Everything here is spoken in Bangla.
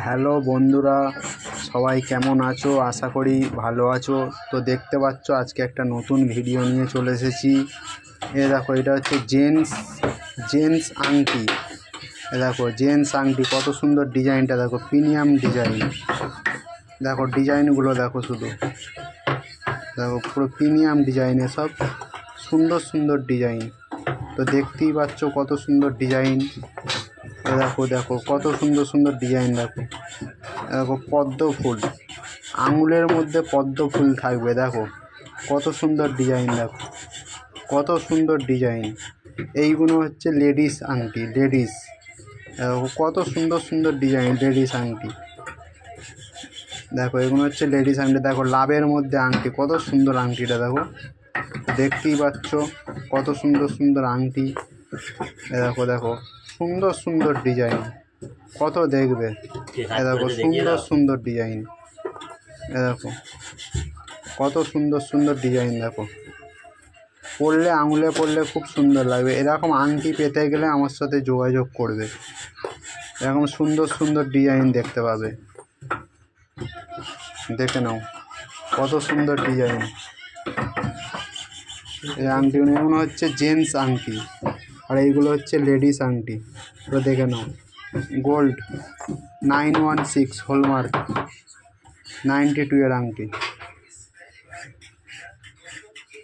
হ্যালো বন্ধুরা, সবাই কেমন আছো? আশা করি ভালো আছো। তো দেখতে পাচ্ছ আজকে একটা নতুন ভিডিও নিয়ে চলে এসেছি। দেখো, এটা হচ্ছে জেন্টস আংটি। দেখো জেন্টস আংটি, কত সুন্দর ডিজাইনটা দেখো, প্রিমিয়াম ডিজাইন। দেখো ডিজাইনগুলো দেখো, শুধু দেখো পুরো প্রিমিয়াম ডিজাইন, সব সুন্দর সুন্দর ডিজাইন। তো দেখতেই পাচ্ছ কত সুন্দর ডিজাইন। দেখো দেখো কত সুন্দর সুন্দর ডিজাইন। দেখো দেখো পদ্ম ফুল, আঙুলের মধ্যে পদ্ম ফুল থাকবে। দেখো কত সুন্দর ডিজাইন, দেখো কত সুন্দর ডিজাইন। এইগুলো হচ্ছে লেডিস আংটি, লেডিস। দেখো কত সুন্দর সুন্দর ডিজাইন লেডিস আংটি। দেখো এগুলো হচ্ছে লেডিস আংটি। দেখো লাভের মধ্যে আংটি, কত সুন্দর আংটিটা দেখো, দেখতেই পাচ্ছ কত সুন্দর সুন্দর আংটি। দেখো দেখো সুন্দর সুন্দর ডিজাইন, কত দেখবে। দেখো সুন্দর সুন্দর ডিজাইন। দেখো কত সুন্দর সুন্দর ডিজাইন। দেখো পরলে, আঙুলে পরলে খুব সুন্দর লাগবে। এরকম আংটি পেতে গেলে আমার সাথে যোগাযোগ করবে। এরকম সুন্দর সুন্দর ডিজাইন দেখতে পাবে। দেখে নাও কত সুন্দর ডিজাইন। এই আংটিগুলো এগুলো হচ্ছে জেন্টস আংটি, আর এইগুলো হচ্ছে লেডিস আংটি। তো দেখে নাও, গোল্ড 916 হলমার্ক 92 এর আংটি।